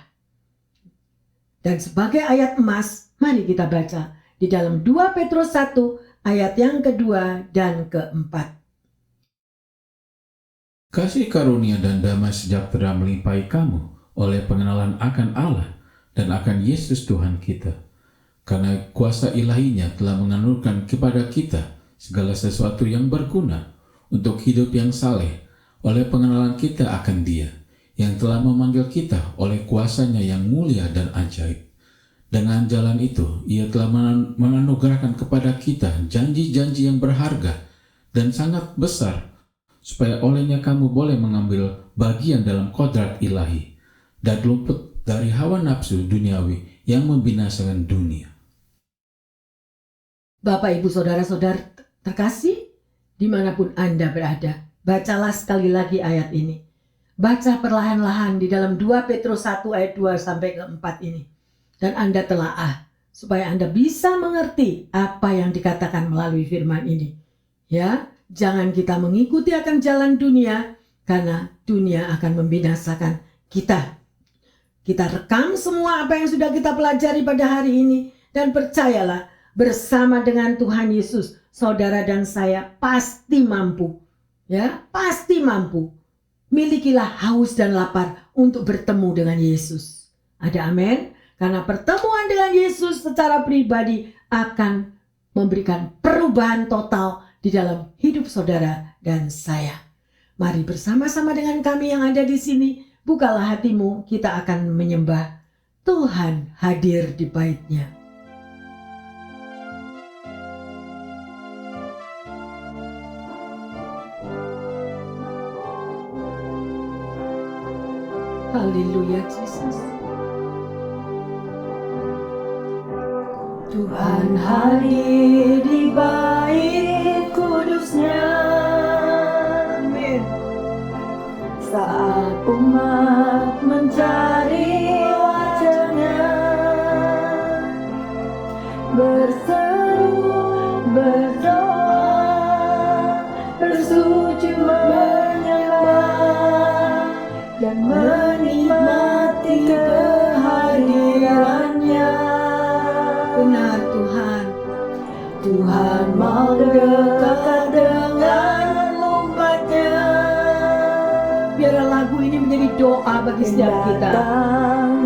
Dan sebagai ayat emas, mari kita baca di dalam 2 Petrus 1 ayat yang kedua dan keempat. Kasih karunia dan damai sejahtera melimpahi kamu oleh pengenalan akan Allah dan akan Yesus Tuhan kita. Karena kuasa ilahinya telah menganugerahkan kepada kita segala sesuatu yang berguna untuk hidup yang saleh oleh pengenalan kita akan Dia, yang telah memanggil kita oleh kuasanya yang mulia dan ajaib. Dengan jalan itu, Ia telah menganugerahkan kepada kita janji-janji yang berharga dan sangat besar, supaya olehnya kamu boleh mengambil bagian dalam kodrat ilahi dan luput dari hawa nafsu duniawi yang membinasakan dunia. Bapak, Ibu, Saudara-saudara terkasih, dimanapun Anda berada, bacalah sekali lagi ayat ini. Baca perlahan-lahan di dalam 2 Petrus 1 ayat 2 sampai ke 4 ini. Dan Anda telaah, supaya Anda bisa mengerti apa yang dikatakan melalui firman ini. Ya, jangan kita mengikuti akan jalan dunia, karena dunia akan membinasakan kita. Kita rekam semua apa yang sudah kita pelajari pada hari ini, dan percayalah, bersama dengan Tuhan Yesus, saudara dan saya pasti mampu. Ya, pasti mampu. Milikilah haus dan lapar untuk bertemu dengan Yesus. Ada amin? Karena pertemuan dengan Yesus secara pribadi akan memberikan perubahan total di dalam hidup saudara dan saya. Mari bersama-sama dengan kami yang ada di sini, bukalah hatimu, kita akan menyembah Tuhan hadir di bait-Nya. Haleluya, Yesus. Tuhan hadir di bait kudus-Nya. Amin. Saat umat mencari wajah-Nya, berseru, berdoa, bersujud menyembah dan menikmati kehadiran-Nya. Benar Tuhan, Tuhan mau dekat dengan umat-Nya. Biarlah lagu ini menjadi doa bagi setiap kita.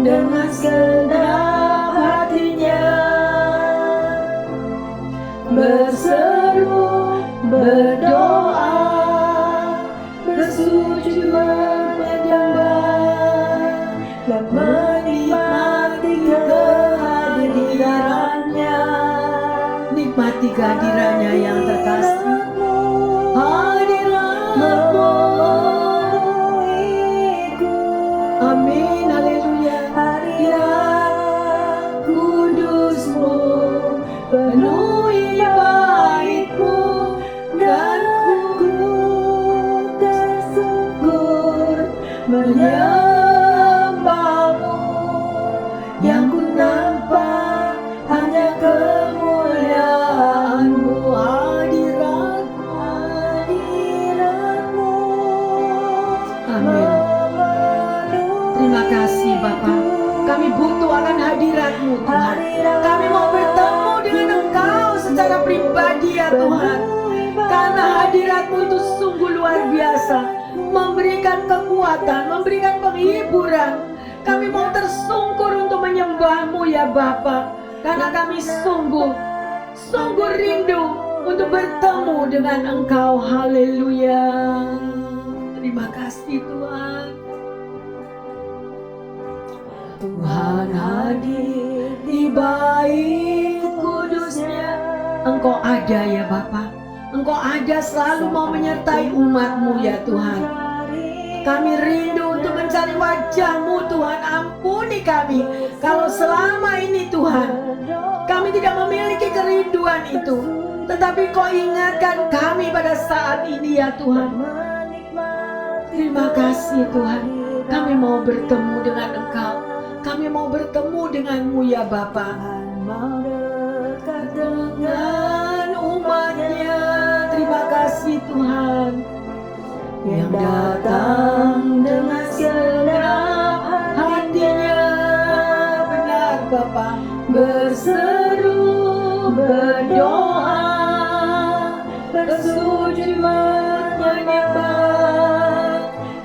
Dengan segenap hatinya, berseru, berdoa, bersujud menyembah dan menikmati kehadiran-Nya. Nikmati kehadiran-Nya yang terkasih. Hadirat-Mu, amin, haleluya. Hadirat kudus-Mu penuhi bait-Mu, dan ku tersungkur menyembah-Mu. Yang ku nampak hanya kemuliaan-Mu, hadirat-Mu, hadirat-Mu. Amin. Terima kasih Bapa. Kami butuh akan hadirat-Mu Tuhan. Kami mau bertemu dengan Engkau secara pribadi ya Tuhan. Karena hadirat-Mu itu sungguh luar biasa, memberikan kekuatan, memberikan penghiburan. Kami mau tersungkur untuk menyembah-Mu ya Bapa. Karena kami sungguh rindu untuk bertemu dengan Engkau. Haleluya. Terima kasih Tuhan. Tuhan hadir di bait kudus-Nya. Engkau ada ya Bapa. Engkau ada, selalu mau menyertai umat-Mu ya Tuhan. Kami rindu untuk mencari wajah-Mu Tuhan. Ampuni kami kalau selama ini Tuhan kami tidak memiliki kerinduan itu. Tetapi Kau ingatkan kami pada saat ini ya Tuhan. Terima kasih Tuhan. Kami mau bertemu dengan Engkau. Kami mau bertemu dengan-Mu ya Bapa. Mau dekat dengan kasih Tuhan yang datang dengan segenap hatinya. Benar Bapa, berseru, berdoa, bersujud menyembah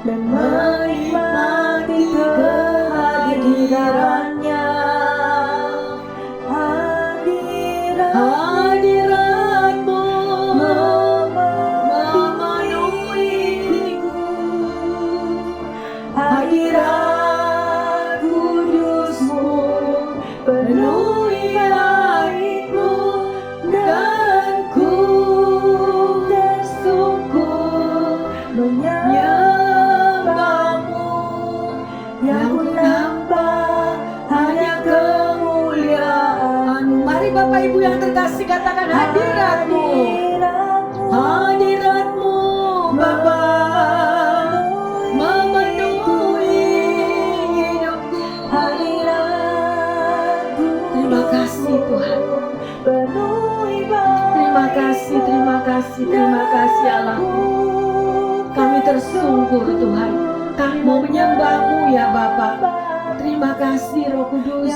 dan menikmati kehadirannya. Hadiratmu memenuhiku, hadirat kudusmu penuhi hatiku, dan ku tersungkur menyembahmu. Yang ku nampak hanya kemuliaan-Mu. Mari Bapak Ibu yang terkasih katakan hadirat-Mu. Hadirat-Mu Bapa memenuhi hidupku. Terima kasih Tuhan. Terima kasih, terima kasih, terima kasih Allahku. Kami tersungkur Tuhan. Kami mau menyembah-Mu ya Bapa. Terima kasih Roh Kudus.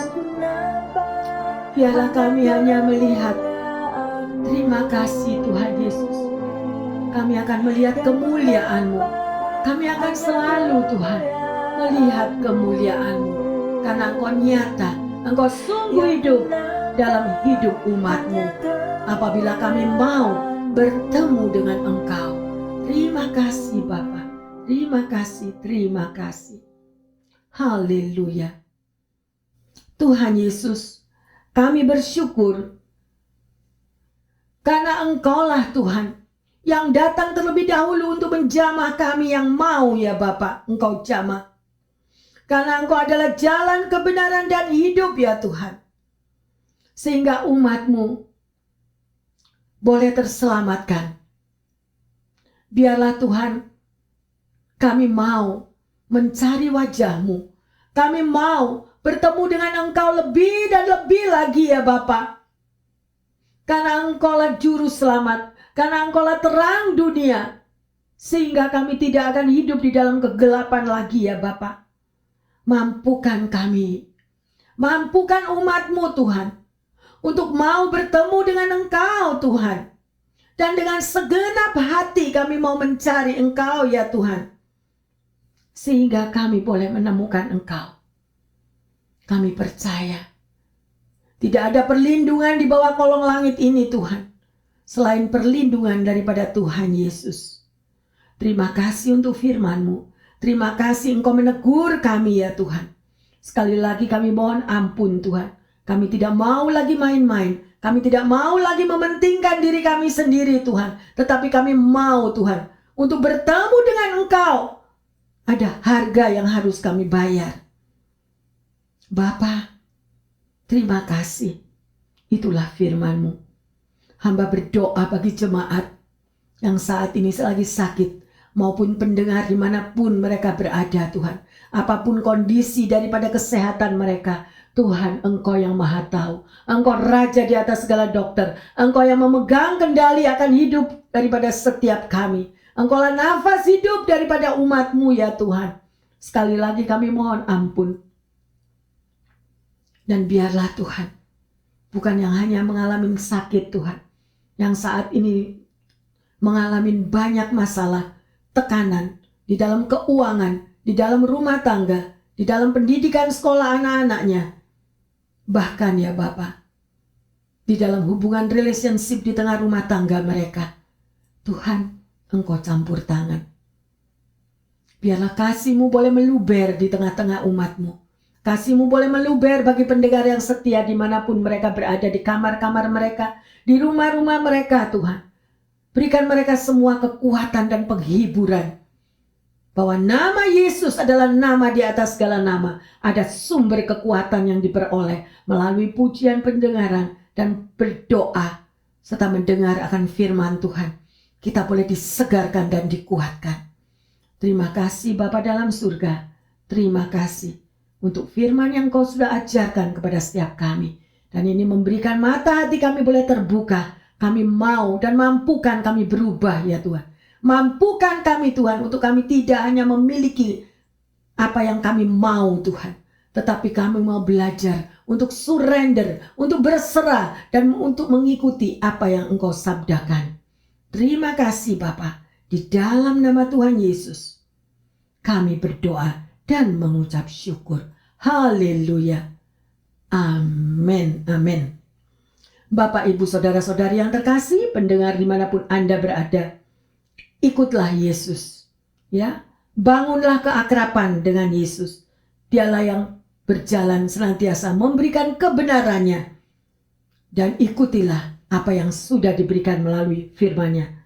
Biarlah kami hanya melihat. Terima kasih Tuhan Yesus. Kami akan melihat kemuliaan-Mu. Kami akan selalu Tuhan melihat kemuliaan-Mu. Karena Engkau nyata, Engkau sungguh hidup dalam hidup umat-Mu. Apabila kami mau bertemu dengan Engkau. Terima kasih Bapa. Terima kasih, terima kasih. Haleluya. Tuhan Yesus, kami bersyukur karena Engkaulah Tuhan yang datang terlebih dahulu untuk menjamah kami yang mau ya Bapa, Engkau jamah. Karena Engkau adalah jalan kebenaran dan hidup ya Tuhan. Sehingga umat-Mu boleh terselamatkan. Biarlah Tuhan, kami mau mencari wajah-Mu. Kami mau bertemu dengan Engkau lebih dan lebih lagi ya Bapa. Karena Engkaulah juru selamat. Karena Engkaulah terang dunia. Sehingga kami tidak akan hidup di dalam kegelapan lagi ya Bapa. Mampukan kami. Mampukan umat-Mu Tuhan. Untuk mau bertemu dengan Engkau Tuhan. Dan dengan segenap hati kami mau mencari Engkau ya Tuhan. Sehingga kami boleh menemukan Engkau. Kami percaya. Tidak ada perlindungan di bawah kolong langit ini Tuhan. Selain perlindungan daripada Tuhan Yesus. Terima kasih untuk firman-Mu. Terima kasih Engkau menegur kami ya Tuhan. Sekali lagi kami mohon ampun Tuhan. Kami tidak mau lagi main-main. Kami tidak mau lagi mementingkan diri kami sendiri Tuhan. Tetapi kami mau Tuhan. Untuk bertemu dengan Engkau. Ada harga yang harus kami bayar. Bapa, terima kasih. Itulah firman-Mu. Hamba berdoa bagi jemaat yang saat ini lagi sakit. Maupun pendengar dimanapun mereka berada Tuhan. Apapun kondisi daripada kesehatan mereka. Tuhan, Engkau yang maha tahu. Engkau raja di atas segala dokter. Engkau yang memegang kendali akan hidup daripada setiap kami. Engkaulah nafas hidup daripada umat-Mu ya Tuhan. Sekali lagi kami mohon ampun. Dan biarlah Tuhan, bukan yang hanya mengalami sakit Tuhan. Yang saat ini mengalami banyak masalah, tekanan di dalam keuangan, di dalam rumah tangga, di dalam pendidikan sekolah anak-anaknya. Bahkan ya Bapa, di dalam hubungan relationship di tengah rumah tangga mereka. Tuhan, Engkau campur tangan. Biarlah kasih-Mu boleh meluber di tengah-tengah umat-Mu. Kasih-Mu boleh meluber bagi pendengar yang setia dimanapun mereka berada, di kamar-kamar mereka, di rumah-rumah mereka Tuhan. Berikan mereka semua kekuatan dan penghiburan. Bahwa nama Yesus adalah nama di atas segala nama. Ada sumber kekuatan yang diperoleh melalui pujian pendengaran dan berdoa. Serta mendengar akan firman Tuhan. Kita boleh disegarkan dan dikuatkan. Terima kasih Bapa dalam surga. Terima kasih untuk firman yang Kau sudah ajarkan kepada setiap kami. Dan ini memberikan mata hati kami boleh terbuka. Kami mau dan mampukan kami berubah ya Tuhan. Mampukan kami Tuhan untuk kami tidak hanya memiliki apa yang kami mau Tuhan. Tetapi kami mau belajar untuk surrender, untuk berserah dan untuk mengikuti apa yang Engkau sabdakan. Terima kasih Bapa. Di dalam nama Tuhan Yesus kami berdoa dan mengucap syukur. Haleluya. Amin. Amin. Bapak, Ibu, Saudara-saudari yang terkasih, pendengar dimanapun Anda berada, ikutlah Yesus. Ya, bangunlah keakraban dengan Yesus. Dialah yang berjalan senantiasa memberikan kebenarannya. Dan ikutilah apa yang sudah diberikan melalui firman-Nya.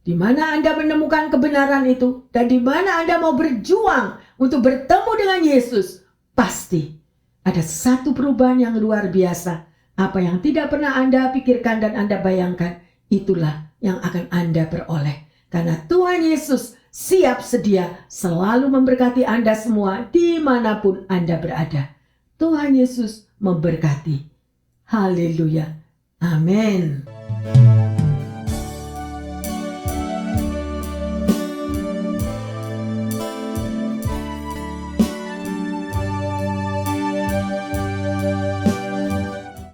Di mana Anda menemukan kebenaran itu dan di mana Anda mau berjuang untuk bertemu dengan Yesus, pasti ada satu perubahan yang luar biasa. Apa yang tidak pernah Anda pikirkan dan Anda bayangkan, itulah yang akan Anda peroleh. Karena Tuhan Yesus siap sedia selalu memberkati Anda semua dimanapun Anda berada. Tuhan Yesus memberkati. Haleluya. Amin.